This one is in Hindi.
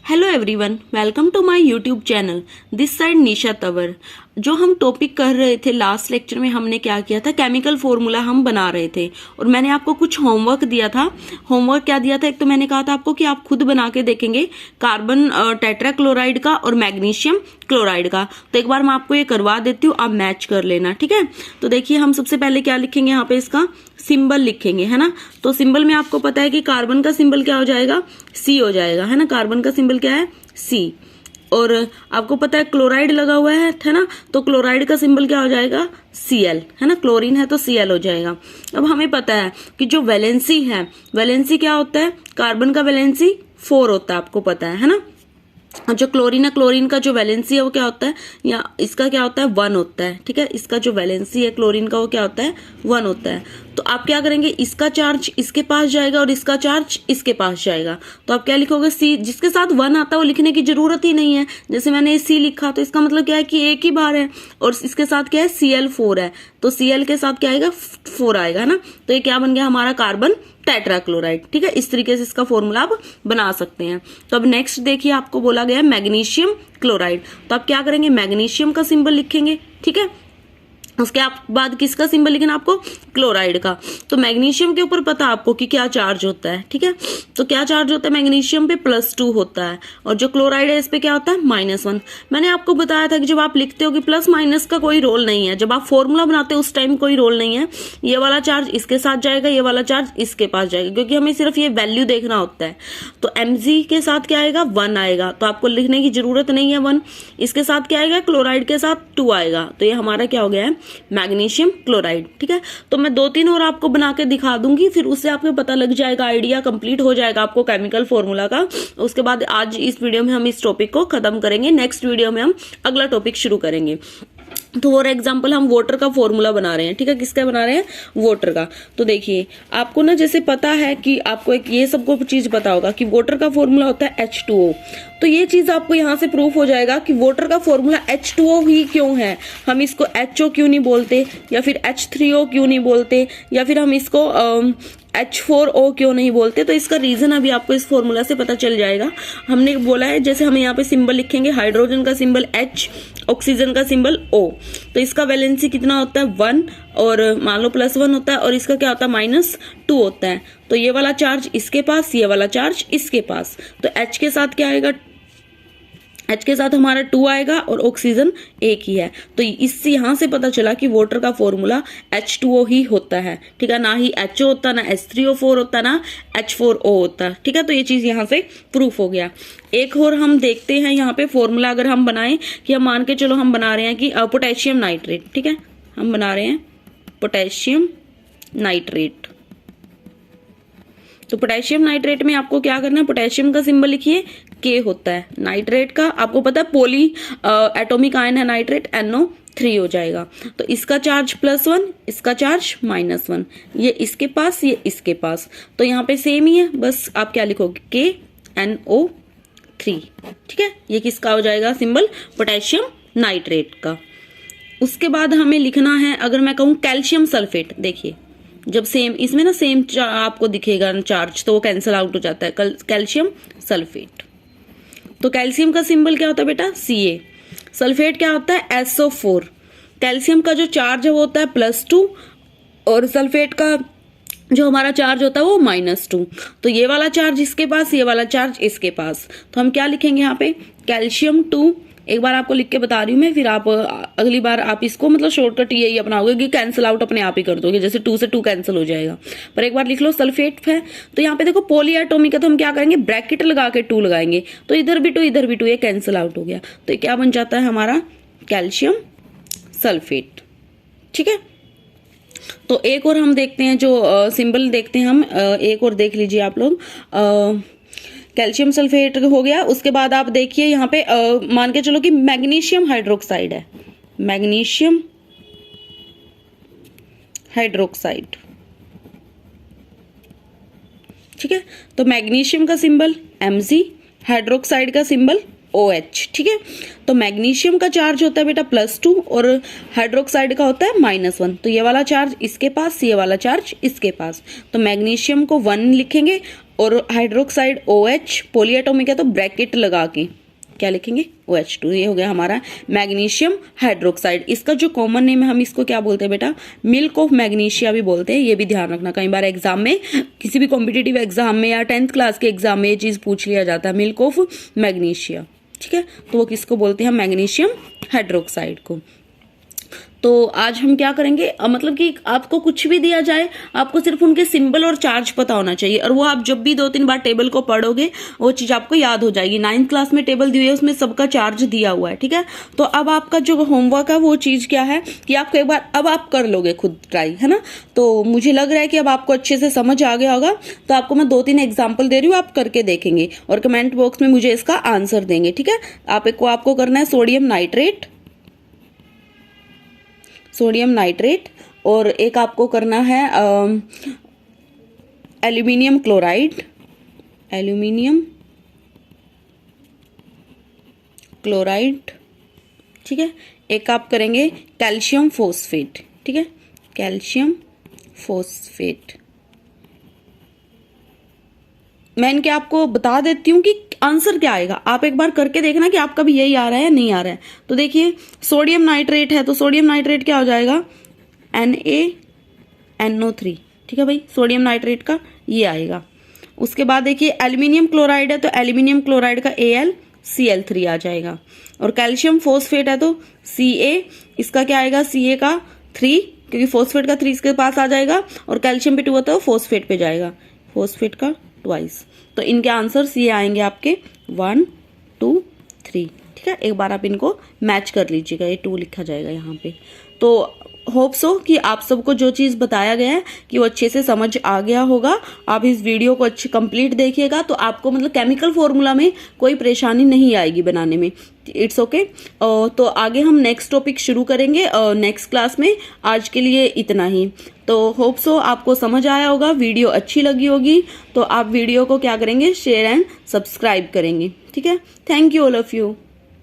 Hello everyone, welcome to my YouTube channel. This side Nisha Tanwar. जो हम टॉपिक कर रहे थे लास्ट लेक्चर में, हमने क्या किया था, केमिकल फॉर्मूला हम बना रहे थे और मैंने आपको कुछ होमवर्क दिया था। होमवर्क क्या दिया था, एक तो मैंने कहा था आपको कि आप खुद बना के देखेंगे कार्बन टेट्राक्लोराइड का और मैग्नीशियम क्लोराइड का। तो एक बार मैं आपको ये करवा देती हूँ, आप मैच कर लेना, ठीक है। तो देखिए हम सबसे पहले क्या लिखेंगे, यहाँ पे इसका सिंबल लिखेंगे, है ना। तो सिंबल में आपको पता है कि कार्बन का सिंबल क्या हो जाएगा, सी हो जाएगा, है ना। कार्बन का सिंबल क्या है, सी। और आपको पता है क्लोराइड लगा हुआ है ना, तो क्लोराइड का सिंबल क्या हो जाएगा, Cl, है ना। क्लोरीन है तो Cl हो जाएगा। अब हमें पता है कि जो वैलेंसी है, वैलेंसी क्या होता है, कार्बन का वैलेंसी 4 होता है, आपको पता है ना। और जो क्लोरीन है, क्लोरीन का जो वैलेंसी है वो क्या होता है, या इसका क्या होता है, 1 होता है, ठीक है। इसका जो वैलेंसी है क्लोरीन का वो क्या होता है, 1 होता है। तो आप क्या करेंगे, इसका चार्ज इसके पास जाएगा और इसका चार्ज इसके पास जाएगा। तो आप क्या लिखोगे, सी। जिसके साथ 1 आता है वो लिखने की जरूरत ही नहीं है। जैसे मैंने सी लिखा तो इसका मतलब क्या है कि एक ही बार है, और इसके साथ क्या है, Cl4 है, तो Cl के साथ क्या आएगा, 4 आएगा ना। तो ये क्या बन गया हमारा, कार्बन टेट्राक्लोराइड, ठीक है। इस तरीके से इसका फॉर्मूला आप बना सकते हैं। तो अब नेक्स्ट देखिए, आपको बोला गया है मैग्नीशियम क्लोराइड। तो आप क्या करेंगे, मैग्नीशियम का सिंबल लिखेंगे, ठीक है। उसके बाद किसका सिंबल लिखना आपको, क्लोराइड का। तो मैग्नीशियम के ऊपर पता आपको कि क्या चार्ज होता है, ठीक है। तो क्या चार्ज होता है, मैग्नीशियम पे +2 होता है, और जो क्लोराइड है इस पे क्या होता है, -1। मैंने आपको बताया था कि जब आप लिखते हो कि प्लस माइनस का कोई रोल नहीं है, जब आप फॉर्मूला बनाते हो उस टाइम कोई रोल नहीं है। ये वाला चार्ज इसके साथ जाएगा, ये वाला चार्ज इसके पास जाएगा, क्योंकि हमें सिर्फ ये वैल्यू देखना होता है। तो Mg के साथ क्या आएगा, 1 आएगा, तो आपको लिखने की जरूरत नहीं है 1। इसके साथ क्या आएगा, क्लोराइड के साथ 2 आएगा, तो ये हमारा क्या हो गया है, मैग्नीशियम क्लोराइड, ठीक है। तो मैं 2-3 और आपको बना के दिखा दूंगी, फिर उससे आपको पता लग जाएगा, आइडिया कंप्लीट हो जाएगा आपको केमिकल फॉर्मूला का। उसके बाद आज इस वीडियो में हम इस टॉपिक को खत्म करेंगे, नेक्स्ट वीडियो में हम अगला टॉपिक शुरू करेंगे। तो फॉर एग्जाम्पल हम वाटर का फॉर्मूला बना रहे हैं, ठीक है। किसका बना रहे हैं, वाटर का। तो देखिए आपको ना जैसे पता है कि आपको एक ये सबको चीज पता होगा कि वाटर का फॉर्मूला होता है H2O। तो ये चीज आपको यहाँ से प्रूफ हो जाएगा कि वाटर का फॉर्मूला H2O ही क्यों है। हम इसको HO क्यों नहीं बोलते, या फिर H3O क्यों नहीं बोलते, या फिर हम इसको H4O क्यों नहीं बोलते। तो इसका रीजन अभी आपको इस फॉर्मूला से पता चल जाएगा। हमने बोला है, जैसे हम यहाँ पे सिंबल लिखेंगे, हाइड्रोजन का सिंबल H, ऑक्सीजन का सिंबल O। तो इसका वैलेंसी कितना होता है, 1, और मान लो +1 होता है, और इसका क्या होता है, -2 होता है। तो ये वाला चार्ज इसके पास, ये वाला चार्ज इसके पास। तो H के साथ क्या आएगा, H के साथ हमारा 2 आएगा, और ऑक्सीजन एक ही है। तो इससे यहां से पता चला कि वाटर का फॉर्मूला H2O ही होता है, ठीक है। ना ही HO होता, ना H3O4 होता, ना H4O होता, ठीक है। तो ये चीज यहां से प्रूफ हो गया। एक और हम देखते हैं यहाँ पे फॉर्मूला, अगर हम बनाएं कि हम मान के चलो हम बना रहे हैं कि पोटेशियम नाइट्रेट, ठीक है। हम बना रहे हैं पोटेशियम नाइट्रेट। तो पोटेशियम नाइट्रेट में आपको क्या करना है, पोटेशियम का सिंबल लिखिए, K होता है। नाइट्रेट का आपको पता है पॉली एटॉमिक आयन है नाइट्रेट, NO3 हो जाएगा। तो इसका चार्ज +1, इसका चार्ज -1, ये इसके पास, ये इसके पास। तो यहाँ पे सेम ही है, बस आप क्या लिखोगे, KNO3, ठीक है। ये किसका हो जाएगा सिंबल, पोटेशियम नाइट्रेट का। उसके बाद हमें लिखना है, अगर मैं कहूँ कैल्शियम सल्फेट, देखिए जब सेम इसमें ना सेम आपको दिखेगा चार्ज, तो वो कैंसिल आउट हो जाता है, कैल्शियम सल्फेट। तो कैल्शियम का सिंबल क्या होता है बेटा, Ca। सल्फेट क्या होता है, SO4। कैल्शियम का जो चार्ज है वो होता है +2, और सल्फेट का जो हमारा चार्ज होता है वो -2। तो ये वाला चार्ज इसके पास, ये वाला चार्ज इसके पास। तो हम क्या लिखेंगे यहाँ पे, कैल्शियम 2। एक बार आपको लिख के बता रही हूँ मैं, फिर आप अगली बार आप इसको मतलब शॉर्टकट यही अपनाओगे कि कैंसिल आउट अपने आप ही कर दोगे, जैसे 2 से 2 कैंसिल हो जाएगा। पर एक बार लिख लो, सल्फेट है। तो यहाँ पे देखो पॉली एटॉमिक है, तो हम क्या करेंगे, ब्रैकेट लगा के 2 लगाएंगे, तो इधर भी 2 इधर भी 2, ये कैंसिल आउट हो गया। तो ये क्या बन जाता है हमारा, कैल्शियम सल्फेट, ठीक है। तो एक और हम देखते हैं, जो सिंबल देखते हैं हम, एक और देख लीजिए आप लोग। कैल्शियम सल्फेट हो गया। उसके बाद आप देखिए यहाँ पे मान के चलो कि मैग्नीशियम हाइड्रोक्साइड है, मैग्नीशियम हाइड्रोक्साइड, ठीक है। तो मैग्नीशियम का सिंबल Mg, हाइड्रोक्साइड का सिंबल OH, ठीक है। तो मैग्नीशियम का चार्ज होता है बेटा +2, और हाइड्रोक्साइड का होता है -1। तो ये वाला चार्ज इसके पास, ये वाला चार्ज इसके पास। तो मैग्नीशियम को 1 लिखेंगे, और हाइड्रोक्साइड OH, पॉलीएटॉमिक है तो ब्रैकेट लगा के क्या लिखेंगे OH2। ये हो गया हमारा मैग्नीशियम हाइड्रोक्साइड। इसका जो कॉमन नेम है हम इसको क्या बोलते हैं बेटा, मिल्क ऑफ मैग्नीशिया भी बोलते हैं। ये भी ध्यान रखना, कई बार एग्जाम में, किसी भी कॉम्पिटिटिव एग्जाम में या 10th क्लास के एग्जाम में ये चीज पूछ लिया जाता है, मिल्क ऑफ मैग्नीशिया। ठीक है, तो वो किसको बोलते हैं, मैग्नीशियम हाइड्रोक्साइड को। तो आज हम क्या करेंगे, मतलब कि आपको कुछ भी दिया जाए, आपको सिर्फ उनके सिंबल और चार्ज पता होना चाहिए, और वो आप जब भी 2-3 बार टेबल को पढ़ोगे वो चीज आपको याद हो जाएगी। 9th क्लास में टेबल दी हुई है, उसमें सबका चार्ज दिया हुआ है। ठीक है, तो अब आपका जो होमवर्क है वो चीज क्या है कि आपको एक बार अब आप कर लोगे खुद ट्राई, है ना। तो मुझे लग रहा है कि अब आपको अच्छे से समझ आ गया होगा। तो आपको मैं 2-3 एग्जाम्पल दे रही हूँ, आप करके देखेंगे और कमेंट बॉक्स में मुझे इसका आंसर देंगे। ठीक है, आपको करना है सोडियम नाइट्रेट और एक आपको करना है एल्यूमिनियम क्लोराइड। ठीक है, एक आप करेंगे कैल्शियम फॉस्फेट। ठीक है, कैल्शियम फॉस्फेट। मैं इनके आपको बता देती हूँ कि आंसर क्या आएगा, आप एक बार करके देखना कि आपका भी यही आ रहा है नहीं आ रहा है। तो देखिए सोडियम नाइट्रेट है, तो सोडियम नाइट्रेट क्या हो जाएगा, NaNO3। ठीक है भाई, सोडियम नाइट्रेट का ये आएगा। उसके बाद देखिए एल्यूमिनियम क्लोराइड है, तो एल्यूमिनियम क्लोराइड का AlCl3 आ जाएगा। और कैल्शियम फॉस्फेट है तो Ca, इसका क्या आएगा, Ca का 3, क्योंकि फॉस्फेट का 3 इसके पास आ जाएगा, और कैल्शियम पे 2 होता है फॉस्फेट पे जाएगा, फॉस्फेट का ट्वाइस। तो इनके आंसर्स ये आएंगे आपके 1, 2, 3। ठीक है, एक बार आप इनको मैच कर लीजिएगा, ये 2 लिखा जाएगा यहाँ पे। तो होप सो कि आप सबको जो चीज़ बताया गया है कि वो अच्छे से समझ आ गया होगा। आप इस वीडियो को अच्छे कंप्लीट देखिएगा तो आपको मतलब केमिकल फॉर्मूला में कोई परेशानी नहीं आएगी बनाने में। It's okay. तो आगे हम नेक्स्ट टॉपिक शुरू करेंगे नेक्स्ट क्लास में। आज के लिए इतना ही। तो होप सो आपको समझ आया होगा, वीडियो अच्छी लगी होगी तो आप वीडियो को क्या करेंगे, शेयर एंड सब्सक्राइब करेंगे। ठीक है, thank you all of you.